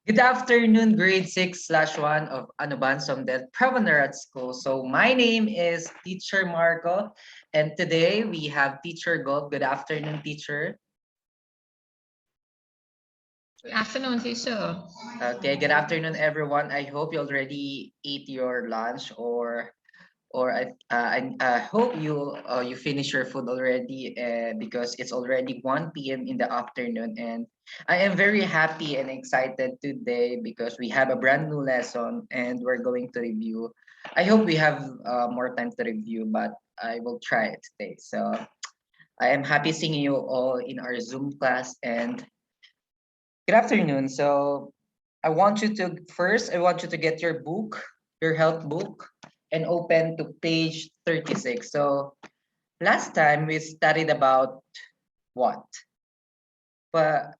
Good afternoon, grade 6/1 of Anubansong Pravanar School. So my name is Teacher Marco, and today we have Teacher Gold. Good afternoon, teacher. Good afternoon, teacher. Okay, good afternoon, everyone. I hope you already ate your lunch, or I hope you finish your food already, because it's already 1 p.m. in the afternoon, and I am very happy and excited today because we have a brand new lesson and we're going to review. I hope we have more time to review, but I will try it today. So I am happy seeing you all in our Zoom class, and good afternoon. So I want you to get your book, your health book, and open to page 36. So last time we studied about what? But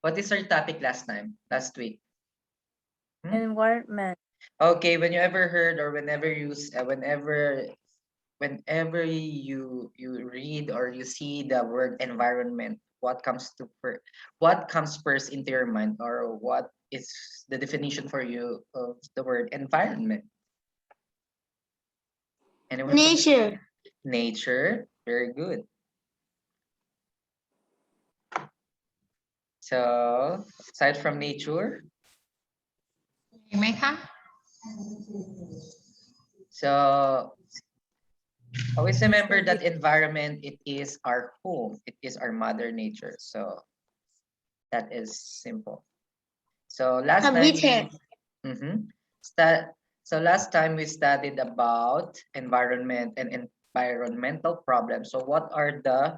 what is our topic last week? Environment. Okay, when you ever heard or whenever you read or you see the word environment, what comes first into your mind, or what is the definition for you of the word environment? Anyone? Nature. Nature. Very good. So aside from nature, so always remember that environment, it is our home, it is our mother nature. So that is simple. So last time, Mhm. So last time we studied about environment and environmental problems. So what are the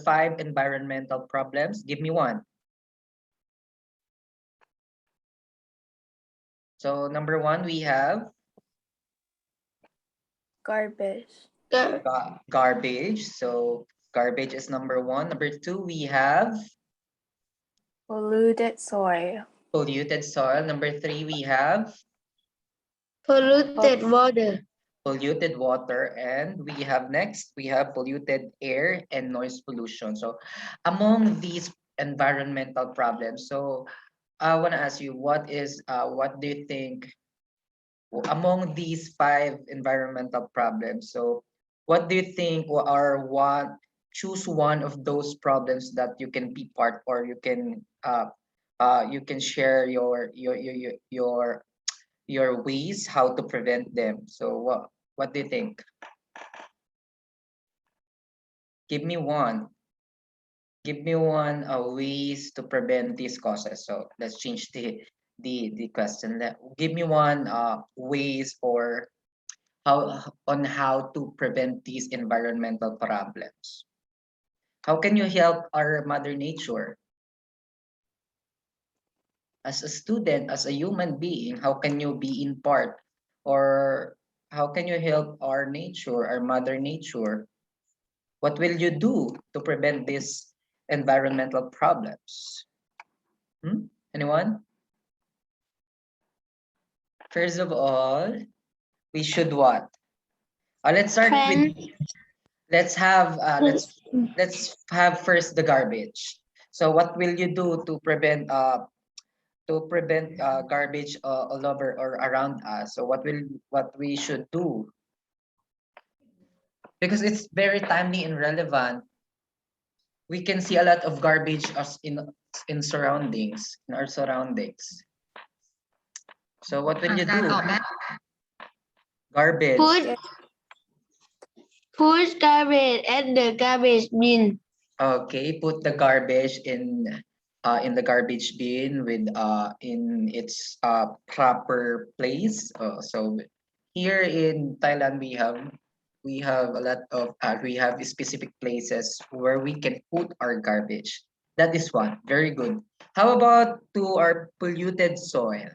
five environmental problems? Give me one. So number one, we have Garbage. garbage. So garbage is number one. Number two, we have Polluted soil. polluted soil. Number three, we have Polluted water. polluted water, and we have polluted air and noise pollution. So among these environmental problems, so I want to ask you, what do you think among these five environmental problems? So what do you think, or what choose one of those problems that you can be part, or you can share your ways how to prevent them. So what do you think? Give me one. Give me one ways to prevent these causes. So let's change the question. Give me one ways or how to prevent these environmental problems. How can you help our mother nature? As a student, as a human being, how can you be in part, or how can you help our nature, our mother nature? What will you do to prevent these environmental problems? Anyone? First of all, we should what? Let's start with let's have let's have first the garbage. So what will you do to prevent garbage all over or around us? So what we should do, because it's very timely and relevant. We can see a lot of garbage as in surroundings, in our surroundings. So what will you do? Garbage. Put garbage at the garbage bin. Okay, put the garbage in the garbage bin with in its proper place. So here in Thailand we have a lot of we have specific places where we can put our garbage. That is one. Very good. How about to our polluted soil?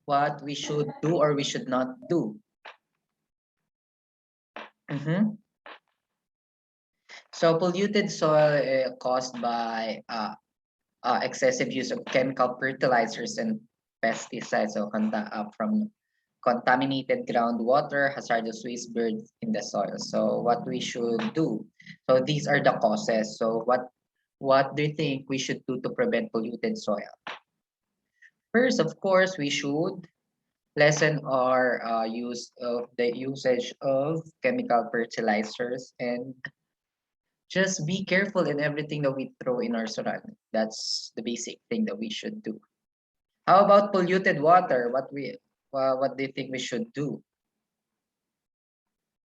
What we should do or we should not do? Mhm. So polluted soil caused by excessive use of chemical fertilizers and pesticides, so from contaminated groundwater, hazardous waste birds in the soil. So what we should do? So these are the causes. So what do you think we should do to prevent polluted soil? First, of course, we should lessen our use of the usage of chemical fertilizers and just be careful in everything that we throw in our surroundings. That's the basic thing that we should do. How about polluted water? What do you think we should do?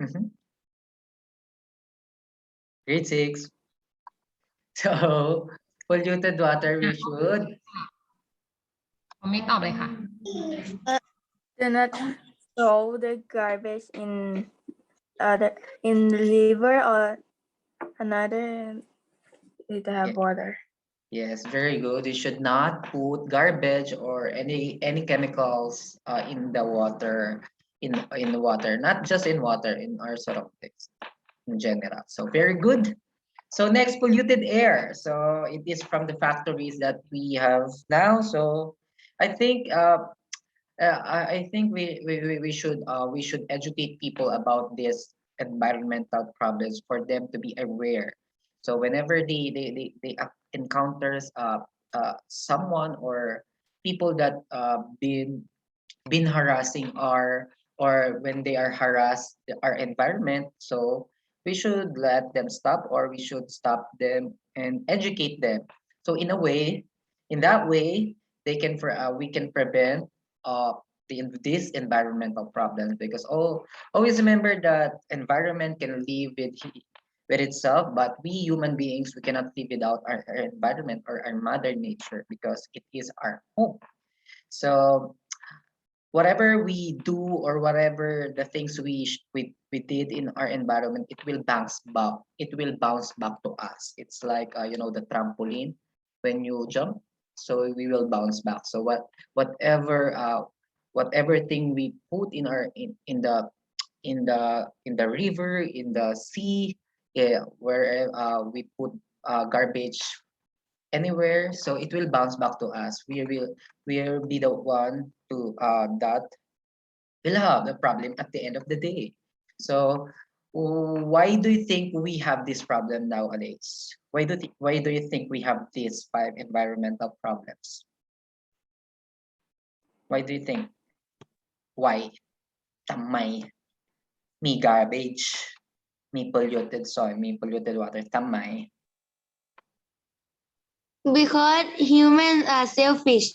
Mhm. Grade 6. So polluted water อ่ะ we should ผมไม่ตอบเลยค่ะ Do not throw the garbage in the river or another to have Yeah. water. Yes, very good. You should not put garbage or any chemicals in the water in the water, not just in water, in our surroundings in general. So very good. So next, polluted air. So it is from the factories that we have now. So I think I think we should educate people about this environmental problems for them to be aware. So whenever they encounters someone or people that been harassing our or when they are harassed our environment, so we should let them stop or we should stop them and educate them. So in that way, we can prevent these environmental problems because always remember that environment can live with itself, but we human beings we cannot live without our environment or our mother nature because it is our home. So whatever we do or whatever the things we did in our environment, it will bounce back to us. It's like the trampoline when you jump, so we will bounce back. So whatever whatever thing we put in the river, in the sea, yeah, where we put garbage anywhere, so it will bounce back to us. We will be the one to that will have the problem at the end of the day. So why do you think we have this problem nowadays? Why do you think we have these 5 environmental problems? Why do you think? Why? Tamay. Me garbage. Me polluted soil. Me polluted water. Tamay. Because humans are selfish.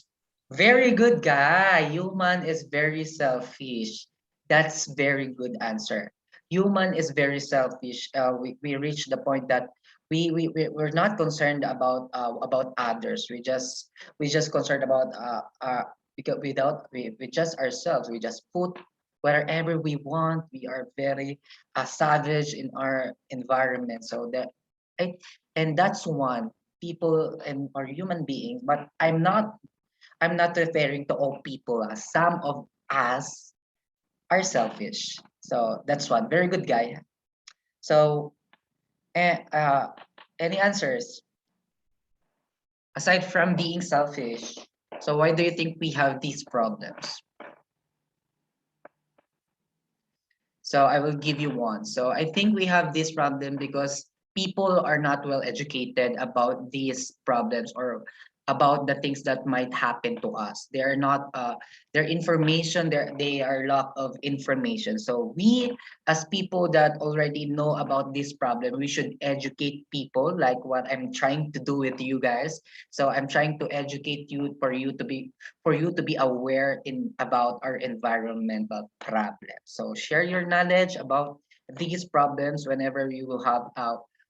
Very good guy. Human is very selfish. That's very good answer. Human is very selfish. We reach the point that we're not concerned about others. We just concerned about because we just ourselves. We just put wherever we want. We are very savage in our environment. So and that's one people and or human beings. But I'm not referring to all people. Some of us are selfish. So that's one. Very good guy. So, eh, uh, any answers aside from being selfish? So why do you think we have these problems? So I will give you one. So I think we have this problem because people are not well educated about these problems or about the things that might happen to us. They are not their information, they are lack of information. So we as people that already know about this problem, we should educate people like what I'm trying to do with you guys. So I'm trying to educate you for you to be aware in about our environmental problems. So share your knowledge about these problems whenever you will have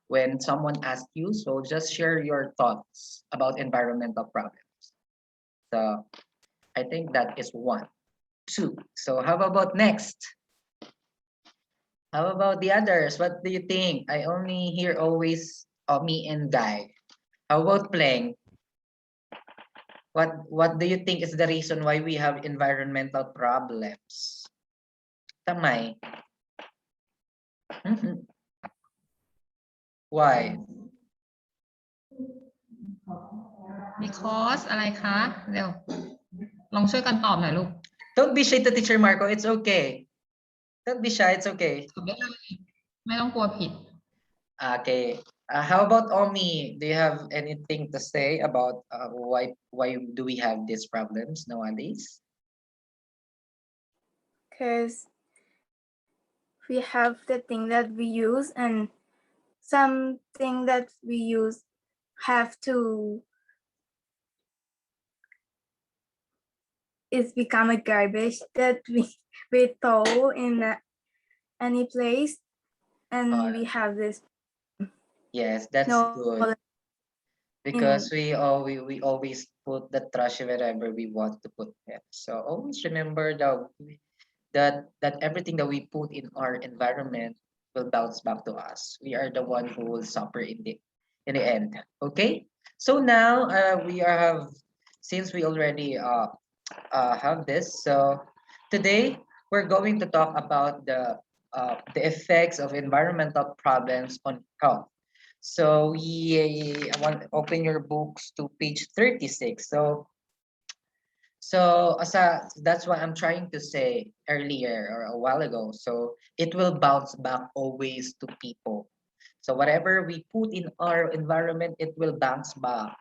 when someone asks you. So just share your thoughts about environmental problems. So I think that is one. Two. So how about next? How about the others? What do you think? I only hear always me and Guy. How about playing? What do you think is the reason why we have environmental problems? Tamay. Mhm. Why? because อะไรคะเร็วลองช่วยกันตอบหน่อยลูก Don't be shy to Teacher Marco. It's okay. Don't be shy. It's okay. ตอบได้เลยไม่ต้องกลัวผิด Okay. How about Omi? Do you have anything to say about why do we have these problems nowadays? Because we have the thing that we use, and something that we use have to it's become a garbage that we throw in any place, and we have this Yes, that's good knowledge because in we always put the trash wherever we want to put it. So always remember that everything that we put in our environment will bounce back to us. We are the one who will suffer in the end. Okay. So now we are have since we already have this. So today we're going to talk about the effects of environmental problems on health. So I want open your books to page 36. That's what I'm trying to say earlier or a while ago. So it will bounce back always to people. So whatever we put in our environment, it will bounce back.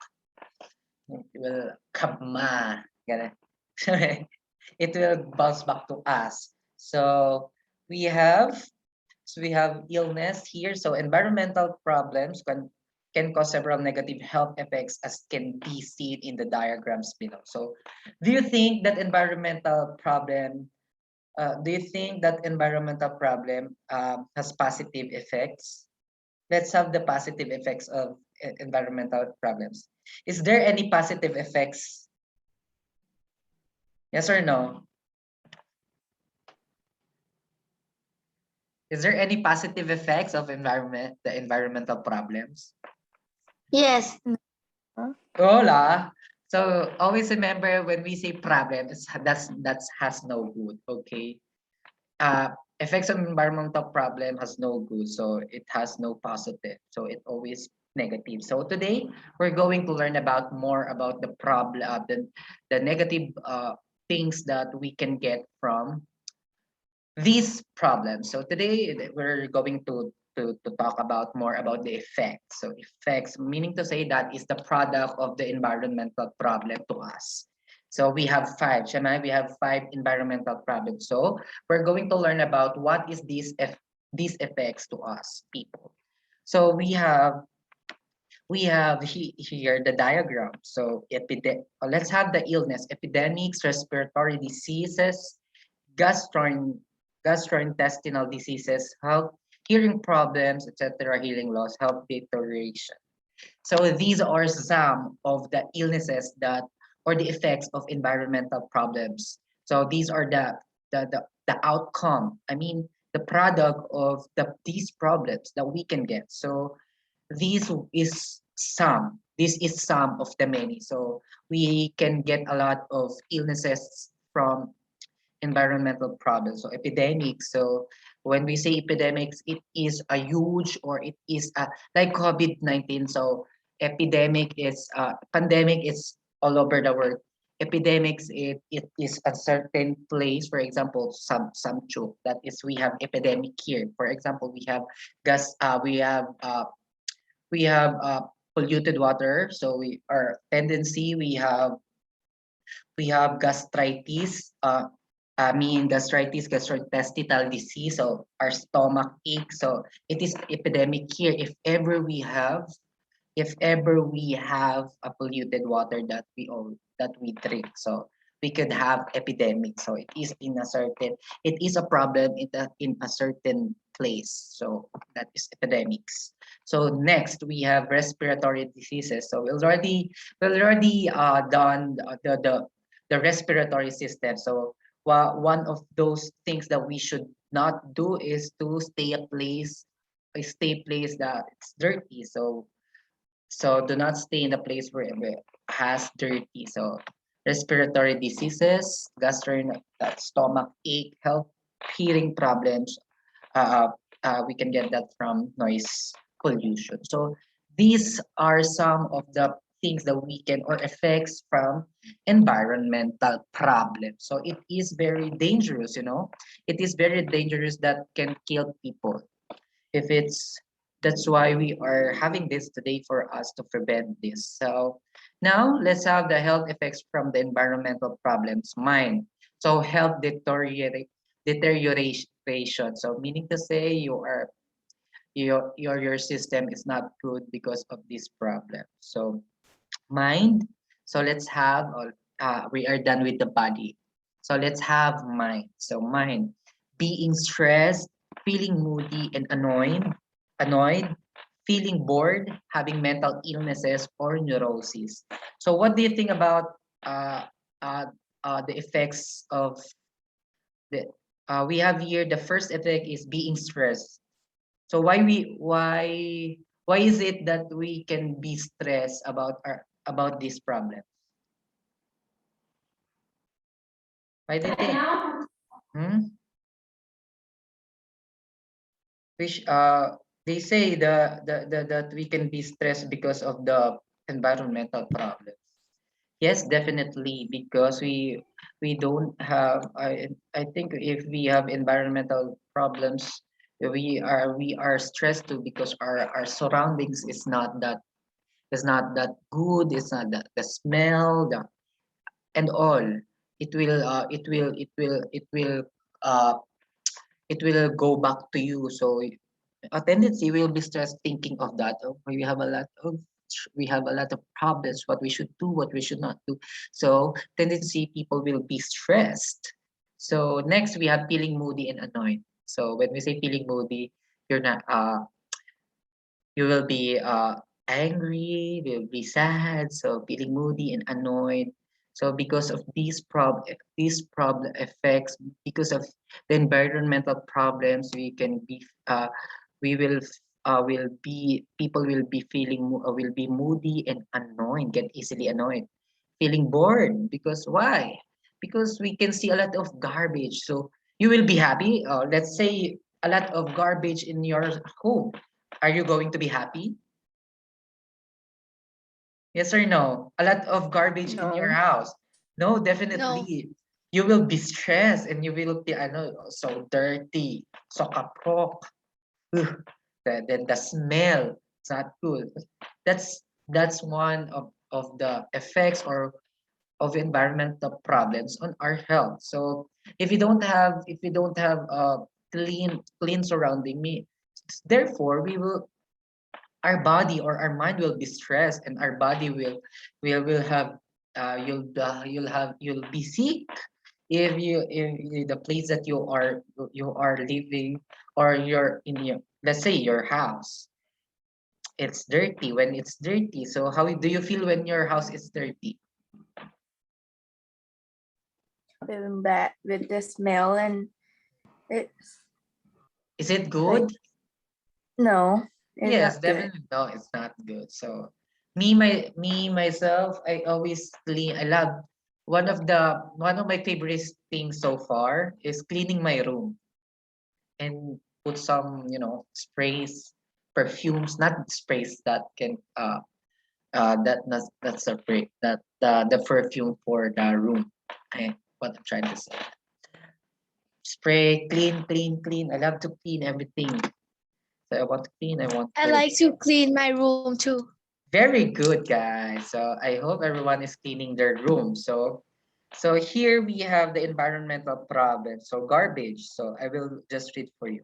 It will kama. Ganun. It will bounce back to us. So we have we have illness here. So environmental problems can cause several negative health effects as can be seen in the diagrams below. So do you think that environmental problem has positive effects? Let's have the positive effects of environmental problems. Is there any positive effects? Yes or no? Is there any positive effects of the environmental problems? Yes. Hola. So always remember when we say problem, that's has no good. Okay. Effects of environmental problem has no good, so it has no positive. So it always negative. So today we're going to learn about more about the problem, the negative things that we can get from these problems. So today we're going to talk about more about the effects. So effects, meaning to say that is the product of the environmental problem to us. So we have five, Shemai, we have five environmental problems. So we're going to learn about what is these effects to us people. So we have here the diagram. So let's have the illness, epidemics, respiratory diseases, gastro gastrointestinal diseases, health, hearing problems, etc., hearing loss, health deterioration. So these are some of the illnesses that or the effects of environmental problems. So these are the outcome. I mean the product of these problems that we can get. So these is some. This is some of the many. So we can get a lot of illnesses from environmental problems. So epidemics. So when we say epidemics, it is a huge or it is like COVID-19. So epidemic is pandemic is all over the world. Epidemics it is a certain place. For example, some troop that is we have epidemic here. For example, we have gas. We have polluted water. So our tendency we have gastritis. Gastritis, gastrointestinal disease, so our stomach ache. So it is epidemic here. If ever we have a polluted water that we drink, so we could have epidemic. So it is a problem in a certain place. So that is epidemics. So next we have respiratory diseases. So we already done the respiratory system. So one of those things that we should not do is to stay place that it's dirty. So do not stay in a place where it has dirty. So respiratory diseases, stomach ache, health, hearing problems. Uh, we can get that from noise pollution. So these are some of the things that we can or effects from environmental problems. So it is very dangerous, It is very dangerous that can kill people if it's that's why we are having this today for us to prevent this. So now let's have the health effects from the environmental problems. Mind. So health deterioration. So meaning to say your system is not good because of this problem. So mind. So let's have we are done with the body. So let's have mind. So mind, being stressed, feeling moody and annoyed, feeling bored, having mental illnesses or neurosis. So what do you think about uh, uh, the effects of the we have here the first effect is being stressed. So why is it that we can be stressed about this problem? Why do you think? Hmm? Which they say that we can be stressed because of the environmental problems. Yes, definitely because we don't have I think if we have environmental problems we are stressed too because our surroundings is not that good, it's not that the smell, and all. It will it will go back to you. So a tendency will be stressed thinking of that. Oh, we have a lot of problems, what we should do, what we should not do. So tendency people will be stressed. So next we have feeling moody and annoyed. So when we say feeling moody, you're not you will be angry, will be sad, so feeling moody and annoyed. So because of these problem effects, because of the environmental problems, we will be people will be moody and annoyed, get easily annoyed, feeling bored because why? Because we can see a lot of garbage. So you will be happy. Let's say a lot of garbage in your home, are you going to be happy? Yes or no? A lot of garbage in your No. house. No, No. definitely. You will be stressed and you will be, I know, so dirty, so kaprok. Ugh, then the smell, it's not good. That's one of the effects or of environmental problems on our health. So if we don't have clean surrounding me, therefore we will our body or our mind will be stressed and our body will have you'll be sick if the place that you are living or you're in your, let's say, your house, it's dirty. When it's dirty, so how do you feel when your house is dirty? Feeling bad with the smell, and it's Is it like, good? no, it's Yes, not good. definitely. No, it's not good. So myself, I always clean. I love one of my favorite things so far is cleaning my room and put some, sprays, perfumes, not sprays that can that's separate that the perfume for the room. Okay, what I'm trying to say. Spray, clean, clean, clean. I love to clean everything. So I want to clean. I want I to. like to clean my room too. Very good, guys. So I hope everyone is cleaning their room. So here we have the environmental problem. So garbage. So I will just read for you.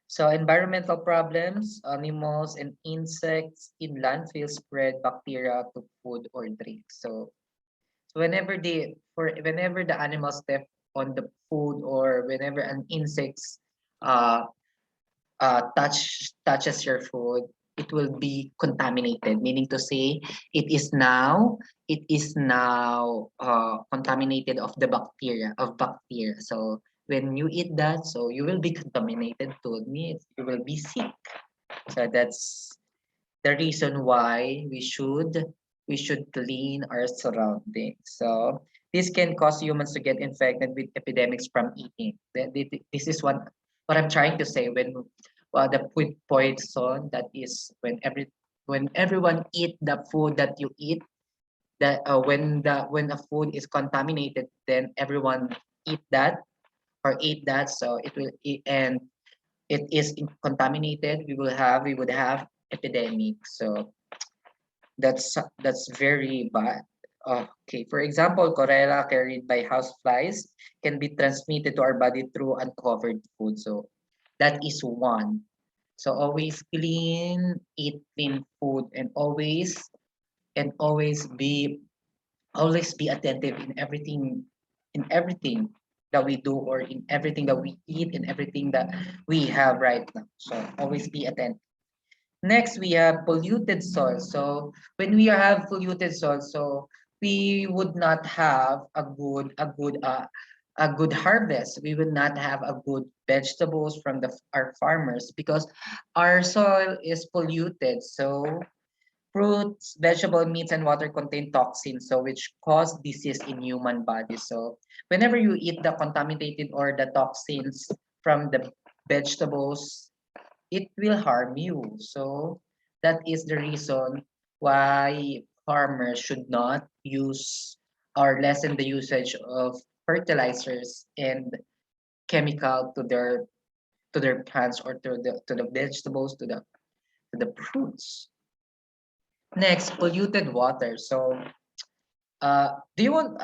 So environmental problems, animals and insects in landfill spread bacteria to food or drink. So whenever the animals step on the food or whenever an insects uh touches your food, it will be contaminated. Meaning to say, it is now contaminated of the bacteria. So when you eat that, so you will be contaminated to meat. You will be sick. So that's the reason why we should clean our surroundings. So this can cause humans to get infected with epidemics from eating. This is what I'm trying to say when the food poison, that is when everyone eat the food that you eat, that when a food is contaminated, then everyone eat that or ate that, so it will and it is contaminated, we would have epidemic. So that's very bad. Okay, for example, cholera carried by houseflies can be transmitted to our body through uncovered food. So that is one. So always eat clean food, and always be attentive in everything that we do, or in everything that we eat, in everything that we have right now. So always be attentive. Next, we have polluted soil. So when we have polluted soil, so we would not have a good harvest. We would not have a good vegetables from our farmers, because our soil is polluted. So fruits, vegetable, meats, and water contain toxins, so which cause disease in human body. So whenever you eat the contaminated or the toxins from the vegetables, it will harm you. So that is the reason why farmers should not use or lessen the usage of fertilizers and chemical to their plants, or to the vegetables, to the fruits. Next, polluted water. So do you want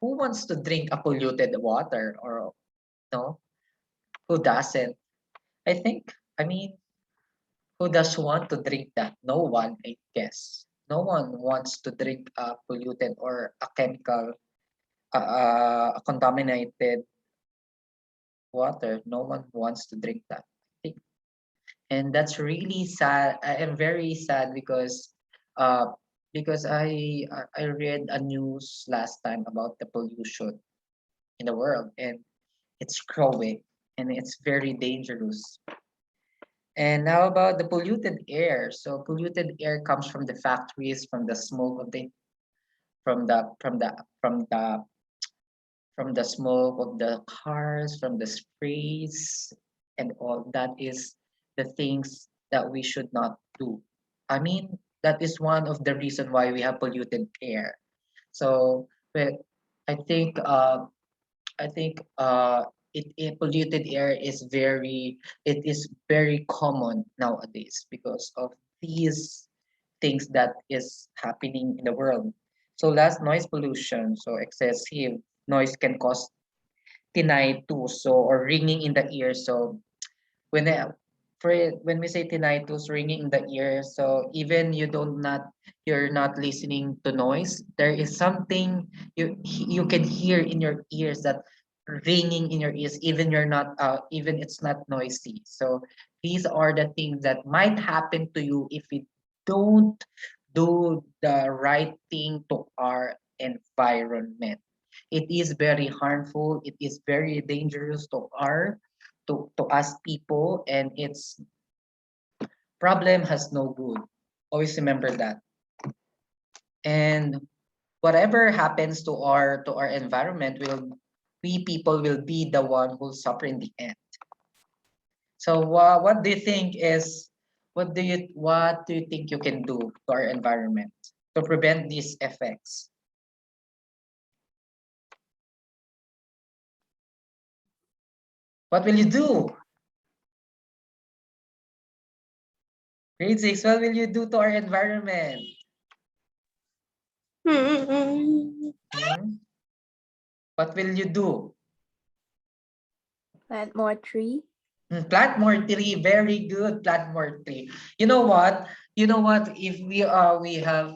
who wants to drink a polluted water, or no? Who doesn't? I think, I mean, who does want to drink that? No one, I guess. No one wants to drink a polluted or a chemical, a contaminated water. No one wants to drink that, I think. And that's really sad. I am very sad uh, because I read a news last time about the pollution in the world, and it's growing, and it's very dangerous. And how about the polluted air? So polluted air comes from the factories, from the smoke of the from the from the from the from the smoke of the cars, from the sprays, and all that is the things that we should not do. I mean, that is one of the reason why we have polluted air. So, but I think I think polluted air is very common nowadays because of these things that is happening in the world. So last, noise pollution. So excessive noise can cause tinnitus, so, or ringing in the ear. So when I- when we say tinnitus, ringing in the ear, so even you're not listening to noise, there is something you can hear in your ears, that ringing in your ears, even you're not even it's not noisy. So these are the things that might happen to you if we don't do the right thing to our environment. It is very harmful, it is very dangerous to us people, and its problem has no good. Always remember that. And whatever happens to our environment, we people will be the one who'll suffer in the end. So what do you think is what do you think you can do to our environment to prevent these effects? What will you do? Grade 6, what will you do to our environment? Hmm. Hmm? What will you do? Plant more tree. Plant more tree, very good. Plant more tree. You know what? You know what? If we have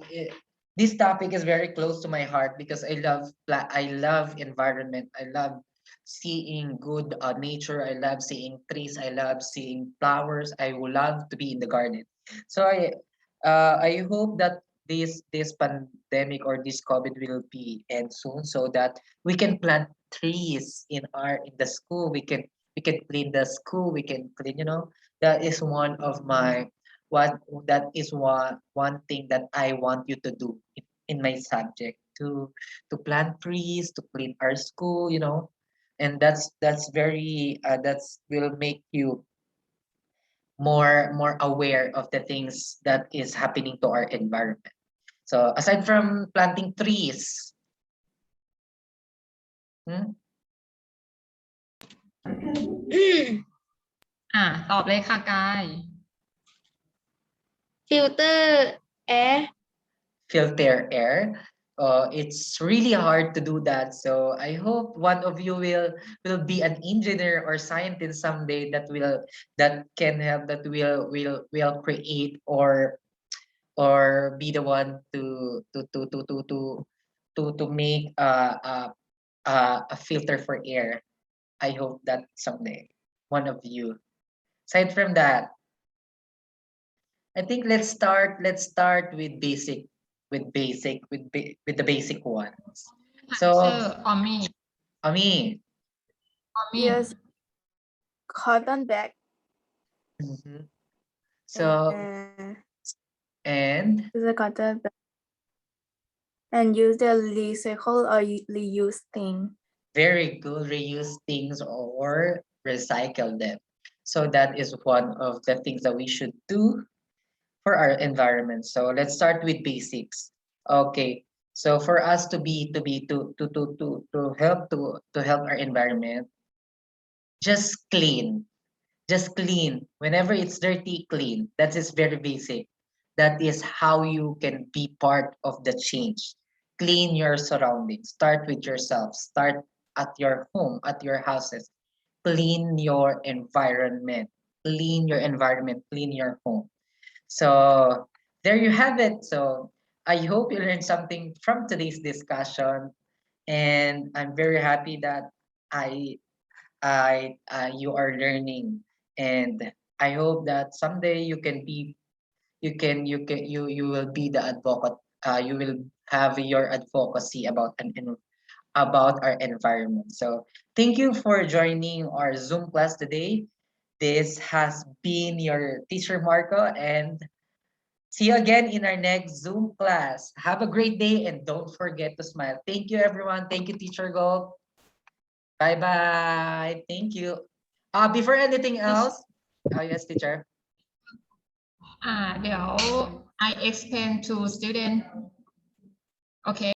this topic is very close to my heart because I love environment. I love seeing good nature. I love seeing trees. I love seeing flowers. I would love to be in the garden. So I hope that this pandemic or this COVID will be end soon, so that we can plant trees in the school. We can clean the school, we can clean, that is one of my what that is one thing that I want you to do in my subject, to plant trees, to clean our school, and that's very that's will make you more aware of the things that is happening to our environment. So aside from planting trees, hmm, ตอบเลยค่ะกาย filter air Filter air. It's really hard to do that. So I hope one of you will be an engineer or scientist someday that can help, that will create or be the one to make a filter for air. I hope that someday one of you. Aside from that, I think let's start with with the basic ones. So, answer Omni Ami, Yes, cotton bag mhm. So and and use a cotton bag and use the recycle or reuse thing. very good, reuse things or recycle them. So that is one of the things that we should do for our environment. So let's start with basics. Okay. So for us to help our environment, just clean. Just clean. Whenever it's dirty, clean. That is very basic. That is how you can be part of the change. Clean your surroundings. Start with yourself. Start at your home, at your houses. Clean your environment. Clean your environment. Clean your home. So there you have it. So I hope you learned something from today's discussion. And I'm very happy that I you are learning, and I hope that someday you will be the advocate. You will have your advocacy about our environment. So thank you for joining our Zoom class today. This has been your teacher Marco, and see you again in our next Zoom class. Have a great day and don't forget to smile. Thank you, everyone. Thank you, Teacher Gold. Bye bye. Thank you. Before anything else, oh yes, teacher. เดี๋ยว I explain to student โอเค